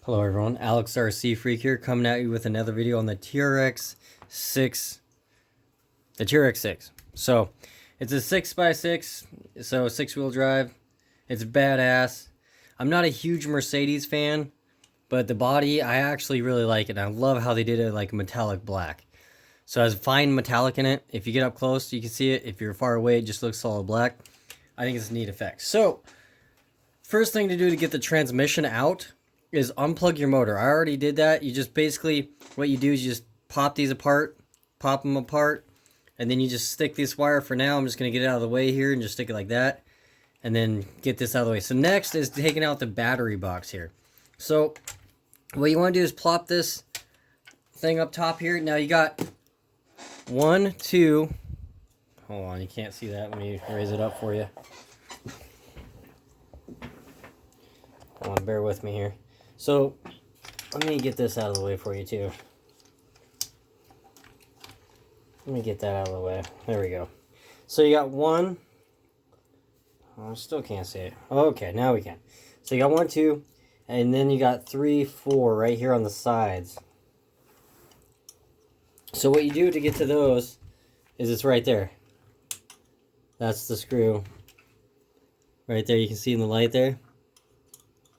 Hello everyone, Alex RC Freak here, coming at you with another video on the TRX6. The TRX6. So, it's a 6x6, so 6-wheel drive. It's badass. I'm not a huge Mercedes fan, but the body, I actually really like it. I love how they did it like metallic black. So it has fine metallic in it. If you get up close, you can see it. If you're far away, it just looks solid black. I think it's a neat effect. So, first thing to do to get the transmission out is unplug your motor. I already did that. You just basically, what you do is you just pop these apart, pop them apart, and then you just stick this wire. For now, I'm just going to get it out of the way here and just stick it like that, and then get this out of the way. So next is taking out the battery box here. So what you want to do is plop this thing up top here. Now you got 1, 2, hold on, you can't see that. Let me raise it up for you. Hold on, bear with me here. So, let me get this out of the way for you too. Let me get that out of the way. There we go. So you got 1. Oh, I still can't see it. Okay, now we can. So you got 1, 2, and then you got 3, 4 right here on the sides. So what you do to get to those is it's right there. That's the screw. Right there, you can see in the light there.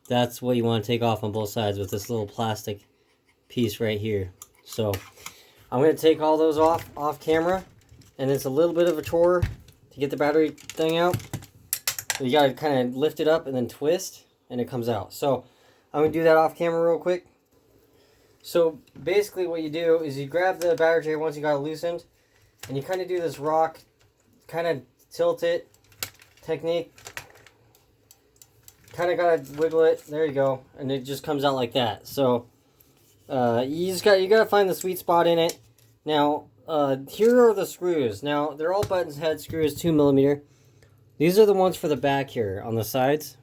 That's what you want to take off on both sides with this little plastic piece right here. So I'm going to take all those off camera, and it's a little bit of a chore to get the battery thing out. So you got to kind of lift it up and then twist, and it comes out. So I'm going to do that off camera real quick. So basically what you do is you grab the battery tray once you got it loosened, and you kind of do this rock, kind of tilt it technique. Kind of gotta wiggle it. There you go, and it just comes out like that. So you gotta find the sweet spot in it. Now here are the screws. Now they're all button head screws, 2mm. These are the ones for the back here on the sides.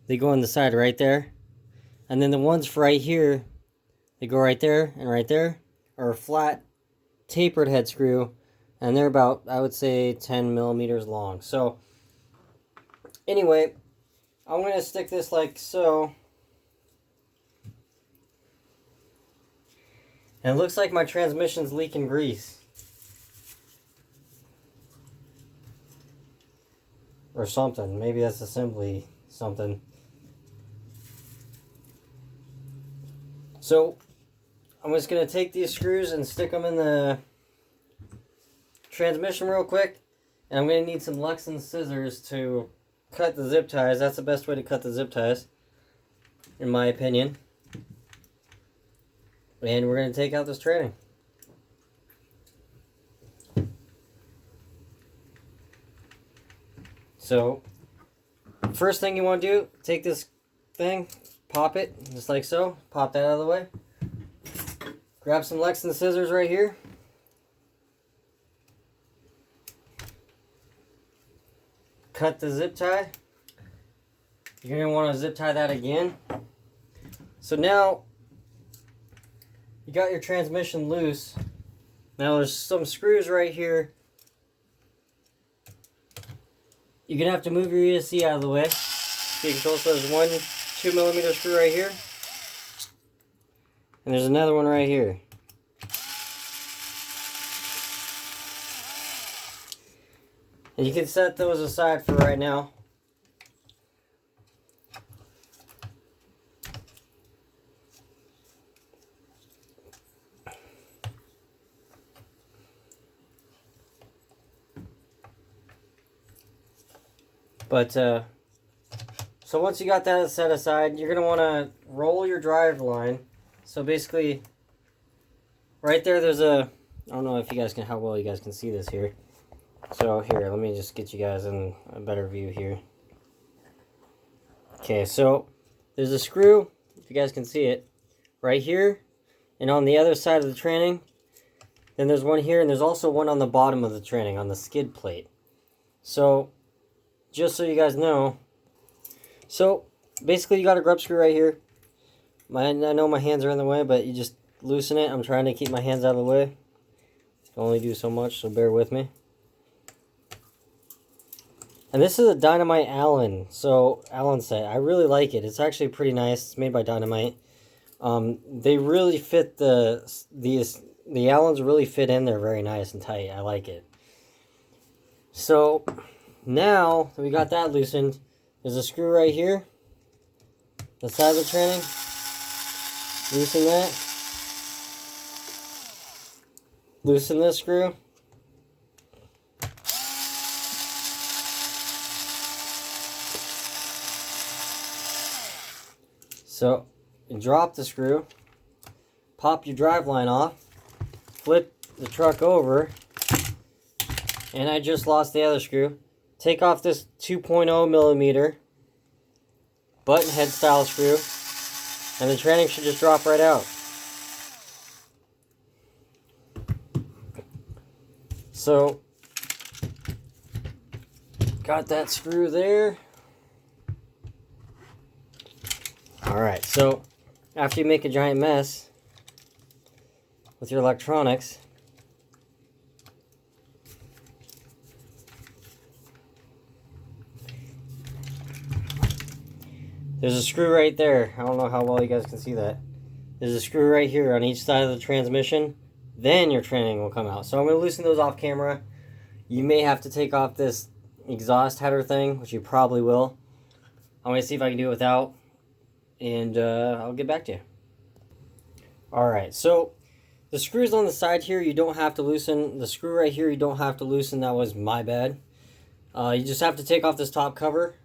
They go on the side right there, and then the ones for right here, they go right there and right there, are a flat tapered head screw, and they're about, I would say, 10mm long. So anyway, I'm going to stick this like so. And it looks like my transmission's leaking grease. Or something. Maybe that's assembly something. So, I'm just going to take these screws and stick them in the transmission real quick. And I'm going to need some Lexan scissors to cut the zip ties. That's the best way to cut the zip ties, in my opinion. And we're going to take out this training. So, first thing you want to do, take this thing, pop it, just like so. Pop that out of the way. Grab some Lexan scissors right here. Cut the zip tie. You're going to want to zip tie that again. So now you got your transmission loose. Now there's some screws right here. You're going to have to move your ESC out of the way. So you can also, there's one 2mm screw right here. And there's another one right here. And you can set those aside for right now. But, so once you got that set aside, you're going to want to roll your drive line. So basically, right there's a, I don't know if you guys can, how well you guys can see this here. So here, let me just get you guys in a better view here. Okay, so there's a screw, if you guys can see it, right here, and on the other side of the training. Then there's one here, and there's also one on the bottom of the training, on the skid plate. So, just so you guys know, so basically you got a grub screw right here. I know my hands are in the way, but you just loosen it. I'm trying to keep my hands out of the way. Can only do so much, so bear with me. And this is a Dynamite Allen. So, Allen set. I really like it. It's actually pretty nice. It's made by Dynamite. They really fit the Allens really fit in there very nice and tight. I like it. So, now that we got that loosened, there's a screw right here. The side of the tranny. Loosen that. Loosen this screw. So, you drop the screw, pop your drive line off, flip the truck over, and I just lost the other screw. Take off this 2.0 millimeter button head style screw, and the tranny should just drop right out. So, got that screw there. Alright, so after you make a giant mess with your electronics, there's a screw right there. I don't know how well you guys can see that. There's a screw right here on each side of the transmission. Then your tranny will come out. So I'm going to loosen those off camera. You may have to take off this exhaust header thing, which you probably will. I'm going to see if I can do it without. And I'll get back to you. Alright, so the screws on the side here you don't have to loosen. The screw right here you don't have to loosen. That was my bad. You just have to take off this top cover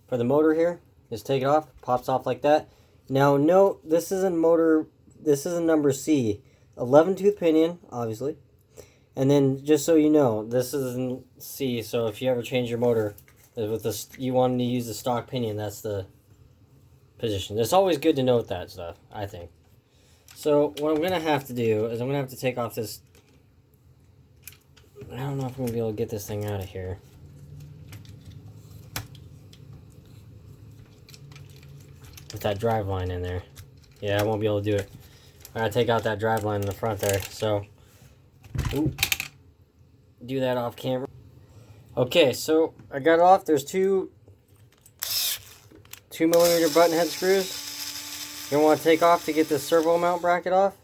for the motor here. Just take it off. Pops off like that. Now note, this is a motor. This is a number C. 11 tooth pinion, obviously. And then just so you know, this is in C. So if you ever change your motor with this, you want to use the stock pinion. That's the position. It's always good to note that stuff, I think. So what I'm going to have to do is I'm going to have to take off this. I don't know if I'm going to be able to get this thing out of here. With that drive line in there. Yeah, I won't be able to do it. I gotta take out that drive line in the front there. So, do that off camera. Okay, so I got it off. There's two 2mm button head screws. You're gonna want to take off to get this servo mount bracket off.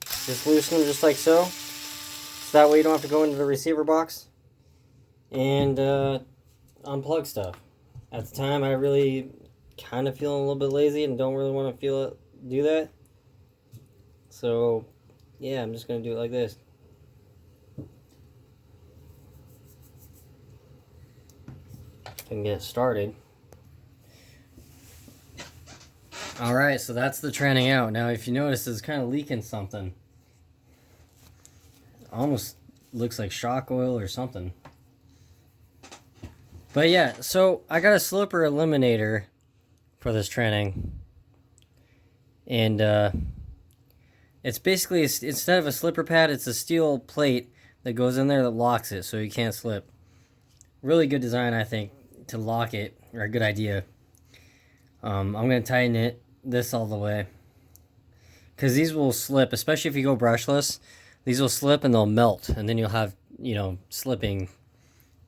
Just loosen them just like so. So that way you don't have to go into the receiver box and unplug stuff. At the time, I really kind of feeling a little bit lazy and don't really want to do that. So, yeah, I'm just going to do it like this. And get it started. Alright, so that's the tranny out. Now, if you notice, it's kind of leaking something. Almost looks like shock oil or something. But yeah, so I got a slipper eliminator for this tranny. And, it's basically, instead of a slipper pad, it's a steel plate that goes in there that locks it so you can't slip. Really good design, I think, to lock it, or a good idea. I'm going to tighten this all the way. Because these will slip, especially if you go brushless. These will slip and they'll melt, and then you'll have, slipping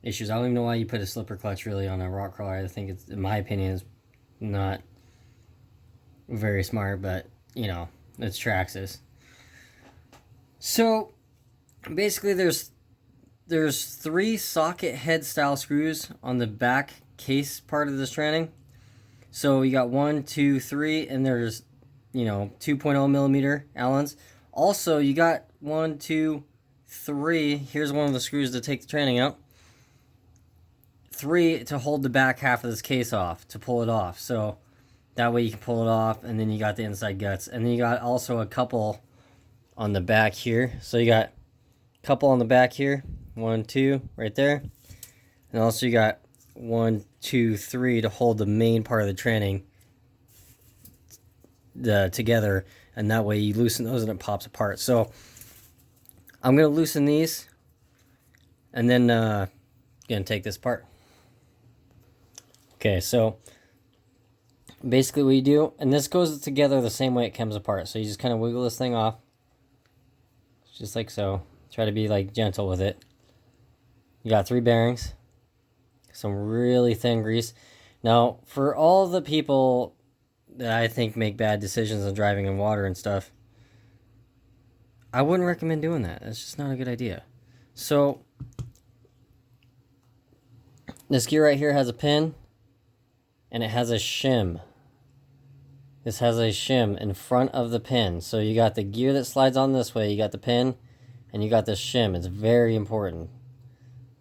issues. I don't even know why you put a slipper clutch really on a rock crawler. I think it's, in my opinion, is not very smart, but, it's Traxxas. So, basically there's 3 socket head style screws on the back case part of this tranny. So you got 1, 2, 3, and there's 2.0 millimeter Allens. Also, you got 1, 2, 3. Here's one of the screws to take the tranny out. 3 to hold the back half of this case off, to pull it off. So that way you can pull it off, and then you got the inside guts. And then you got also a couple on the back here. So you got a couple on the back here. 1, 2, right there. And also you got 1, 2, 3 to hold the main part of the tranny together. And that way you loosen those and it pops apart. So I'm going to loosen these. And then going to take this apart. Okay, so basically what you do, and this goes together the same way it comes apart. So you just kind of wiggle this thing off. Just like so. Try to be like gentle with it. You got 3 bearings. some really thin grease. Now, for all the people that I think make bad decisions on driving in water and stuff, I wouldn't recommend doing that. That's just not a good idea. So, this gear right here has a pin, and it has a shim. This has a shim in front of the pin. So you got the gear that slides on this way, you got the pin, and you got the shim. It's very important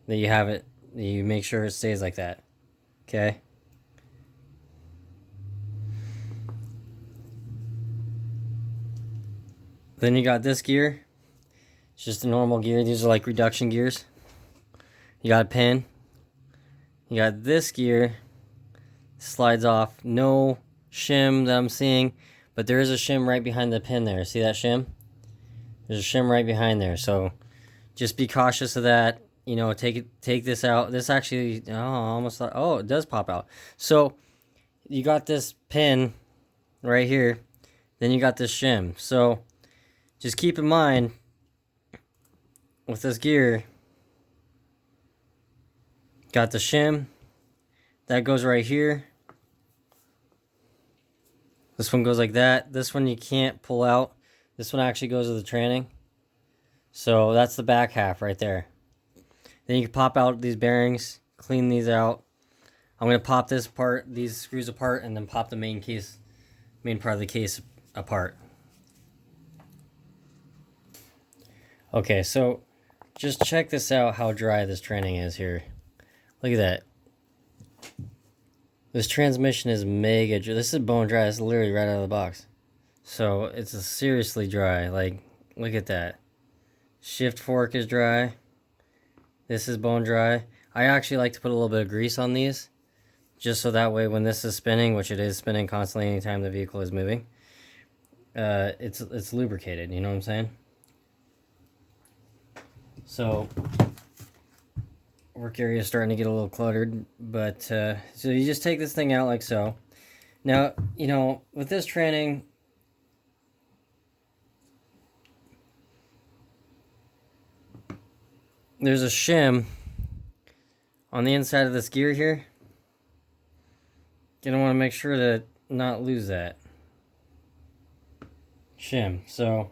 that you have it, that you make sure it stays like that. Okay? Then you got this gear. It's just a normal gear. These are like reduction gears. You got a pin. You got this gear. Slides off. No shim that I'm seeing, but there is a shim right behind the pin there. See that shim? There's a shim right behind there. So just be cautious of that. You know, take this out. This actually, oh, almost thought, oh, it does pop out. So you got this pin right here. Then you got this shim. So just keep in mind with this gear, got the shim that goes right here. This one goes like that. This one you can't pull out. This one actually goes to the tranning. So that's the back half right there. Then you can pop out these bearings, clean these out. I'm going to pop this part, these screws apart, and then pop the main part of the case apart. Okay, so just check this out, how dry this tranning is here. Look at that. This transmission is mega dry. This is bone dry. It's literally right out of the box. So it's seriously dry. Like, look at that. Shift fork is dry. This is bone dry. I actually like to put a little bit of grease on these, just so that way when this is spinning, which it is spinning constantly anytime the vehicle is moving, it's lubricated. You know what I'm saying? So work area is starting to get a little cluttered, but so you just take this thing out like so. Now, you know, with this tranning, there's a shim on the inside of this gear here. You're gonna want to make sure to not lose that shim. So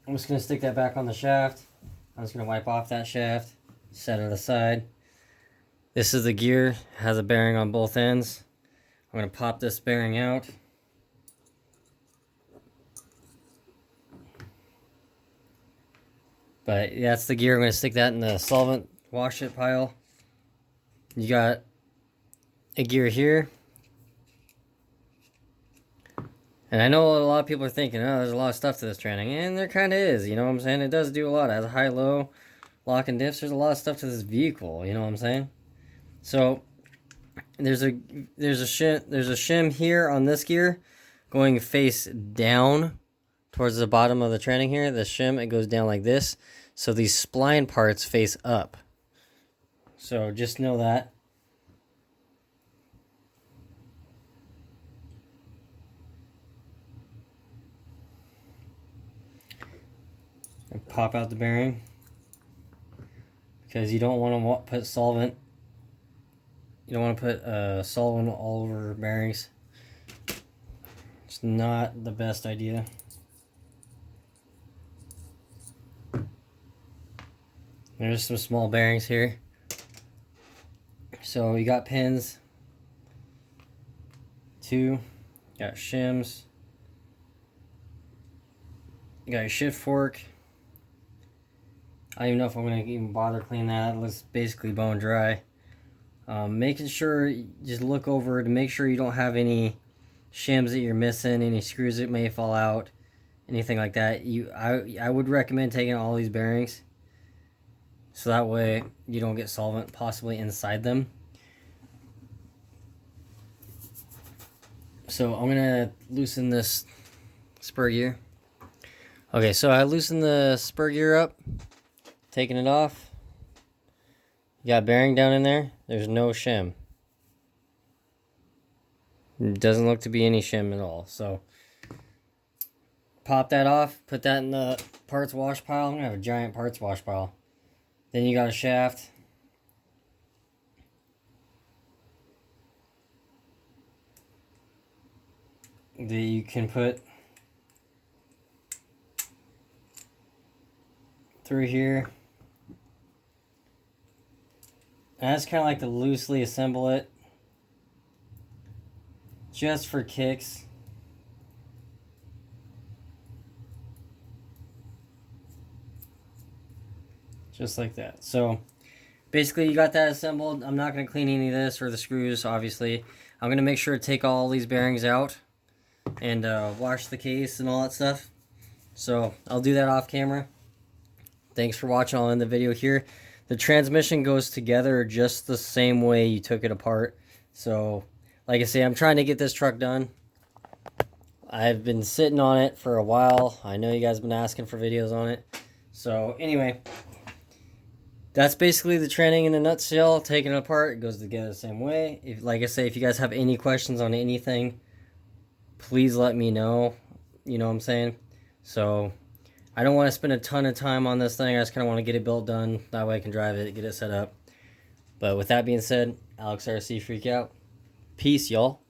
I'm just gonna stick that back on the shaft. I'm just gonna wipe off that shaft, set it aside. This is the gear, has a bearing on both ends. I'm gonna pop this bearing out. But that's the gear. I'm gonna stick that in the solvent wash it pile. You got a gear here. And I know a lot of people are thinking, oh, there's a lot of stuff to this tranning. And there kind of is, you know what I'm saying? It does do a lot. It has a high-low, lock and diffs. There's a lot of stuff to this vehicle, you know what I'm saying? So there's a shim here on this gear going face down towards the bottom of the tranning here. The shim, it goes down like this. So these spline parts face up. So just know that. And pop out the bearing, because you don't want to put solvent. You don't want to put solvent all over bearings. It's not the best idea. There's some small bearings here. So you got pins, 2, got shims, you got your shift fork. I don't even know if I'm going to even bother cleaning that. It looks basically bone dry. Making sure, just look over to make sure you don't have any shims that you're missing, any screws that may fall out, anything like that. I would recommend taking all these bearings, so that way you don't get solvent possibly inside them. So I'm going to loosen this spur gear. Okay, so I loosened the spur gear up. Taking it off. You got bearing down in there. There's no shim. It doesn't look to be any shim at all. So pop that off. Put that in the parts wash pile. I'm going to have a giant parts wash pile. Then you got a shaft. that you can put through here. And I just kind of like to loosely assemble it, just for kicks. Just like that. So basically you got that assembled. I'm not going to clean any of this or the screws, obviously. I'm going to make sure to take all these bearings out and wash the case and all that stuff. So I'll do that off camera. Thanks for watching. I'll end the video here. The transmission goes together just the same way you took it apart. So like I say, I'm trying to get this truck done. I've been sitting on it for a while. I know you guys have been asking for videos on it. So anyway, that's basically the training in a nutshell. Taking it apart, it goes together the same way. If, like I say, if you guys have any questions on anything, please let me know. You know what I'm saying? So I don't want to spend a ton of time on this thing. I just kind of want to get it built done. That way I can drive it, get it set up. But with that being said, Alex RC Freak out. Peace, y'all.